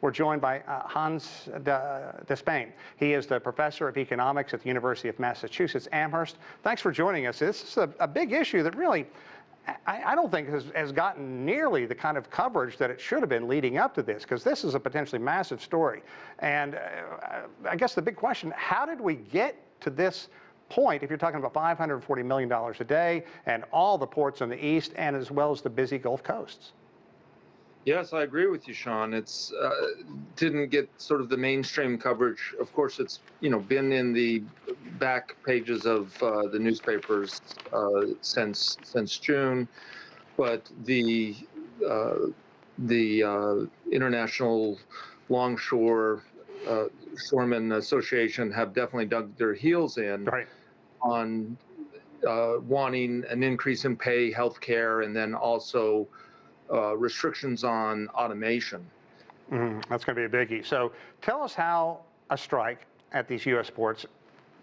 We're joined by Hans Despain. He is the professor of economics at the University of Massachusetts Amherst. Thanks for joining us. This is a big issue that really, I don't think has gotten nearly the kind of coverage that it should have been leading up to this, because this is a potentially massive story. And I guess the big question, how did we get to this point if you're talking about $540 million a day and all the ports on the east and as well as the busy Gulf coasts? Yes, I agree with you, Sean. It's didn't get sort of the mainstream coverage. Of course, it's been in the back pages of the newspapers since June, but the International Longshore Shoremen Association have definitely dug their heels in on wanting an increase in pay, health care, and then also restrictions on automation. That's going to be a biggie. So tell us how a strike at these U.S. ports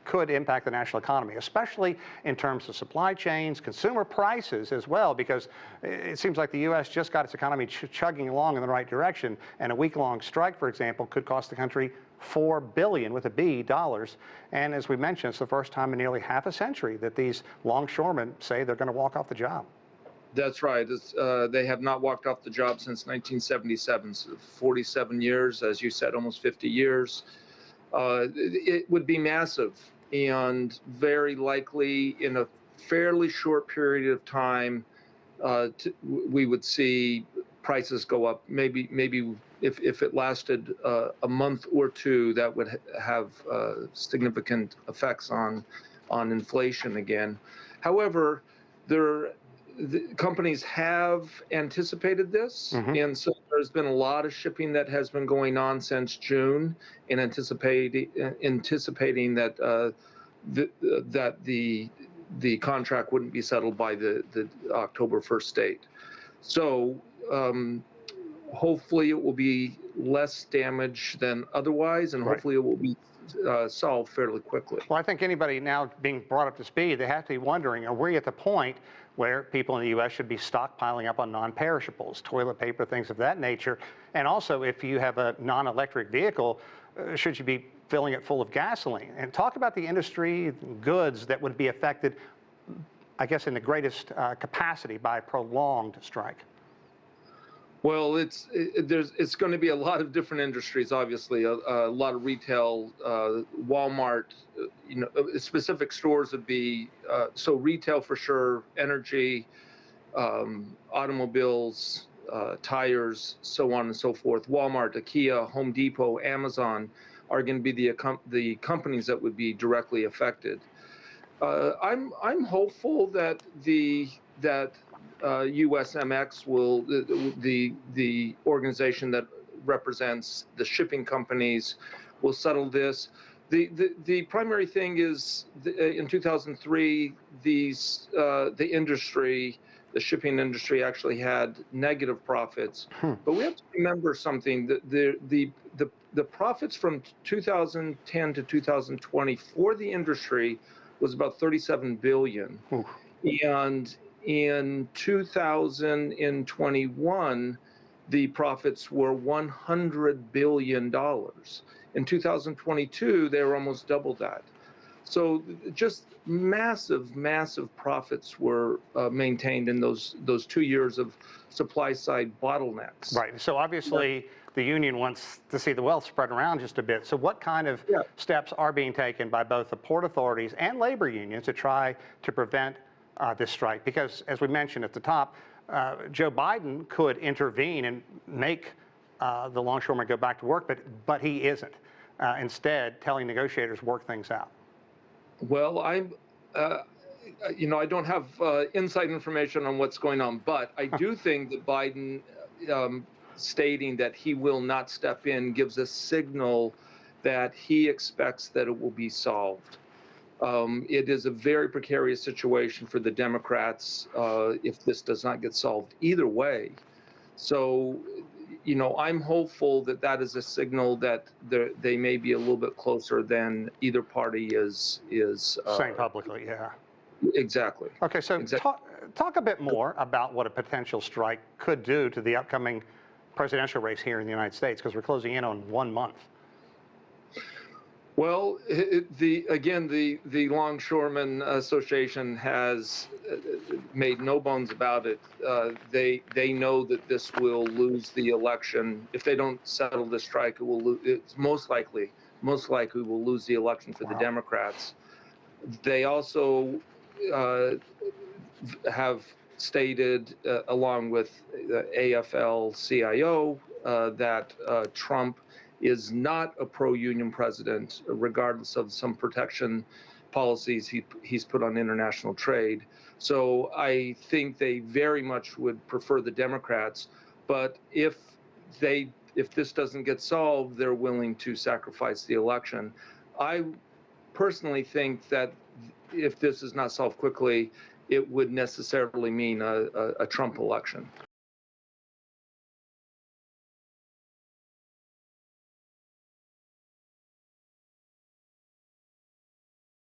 could impact the national economy, especially in terms of supply chains, consumer prices as well, because it seems like the U.S. just got its economy chugging along in the right direction, and a week-long strike, for example, could cost the country $4 billion with a B dollars. And as we mentioned, it's the first time in nearly half a century that these longshoremen say they're going to walk off the job. That's right. They have not walked off the job since 1977, so 47 years, as you said, almost 50 years. It would be massive, and very likely in a fairly short period of time, we would see prices go up. Maybe if it lasted a month or two, that would have significant effects on inflation again. However, the companies have anticipated this, and so there's been a lot of shipping that has been going on since June, in anticipating that the contract wouldn't be settled by the October 1st date. So hopefully it will be less damage than otherwise, and hopefully it will be solved fairly quickly. Well, I think anybody now being brought up to speed, they have to be wondering, are we at the point where people in the U.S. should be stockpiling up on non-perishables, toilet paper, things of that nature? And also, if you have a non-electric vehicle, should you be filling it full of gasoline? And talk about the industry goods that would be affected, I guess, in the greatest capacity by a prolonged strike. Well, it's going to be a lot of different industries, obviously, a lot of retail, Walmart, specific stores would be, so retail for sure, energy, automobiles, tires, so on and so forth. Walmart, IKEA, Home Depot, Amazon are going to be the companies that would be directly affected. I'm hopeful that USMX will, the organization that represents the shipping companies, will settle this. The primary thing is in 2003, the industry, the shipping industry, actually had negative profits. But we have to remember something: that the profits from 2010 to 2020 for the industry was about $37 billion, and in 2021, the profits were $100 billion. In 2022, they were almost double that. So just massive, massive profits were maintained in those 2 years of supply-side bottlenecks. Right. So obviously, the union wants to see the wealth spread around just a bit. So what kind of steps are being taken by both the port authorities and labor unions to try to prevent this strike? Because, as we mentioned at the top, Joe Biden could intervene and make the longshoremen go back to work, but he isn't. Instead, telling negotiators work things out. Well, I don't have inside information on what's going on, but I do think that Biden stating that he will not step in gives a signal that he expects that it will be solved. It is a very precarious situation for the Democrats if this does not get solved either way. So, I'm hopeful that that is a signal that they may be a little bit closer than either party is saying publicly. Yeah. Exactly. Okay, so talk a bit more about what a potential strike could do to the upcoming presidential race here in the United States, because we're closing in on 1 month. Well, the Longshoremen Association has made no bones about it. They know that this will lose the election if they don't settle the strike. It's most likely will lose the election for the Democrats. They also have stated, along with the AFL-CIO, that Trump is not a pro-union president, regardless of some protection policies he's put on international trade. So I think they very much would prefer the Democrats, but if this doesn't get solved, they're willing to sacrifice the election. I personally think that if this is not solved quickly, it would necessarily mean a Trump election.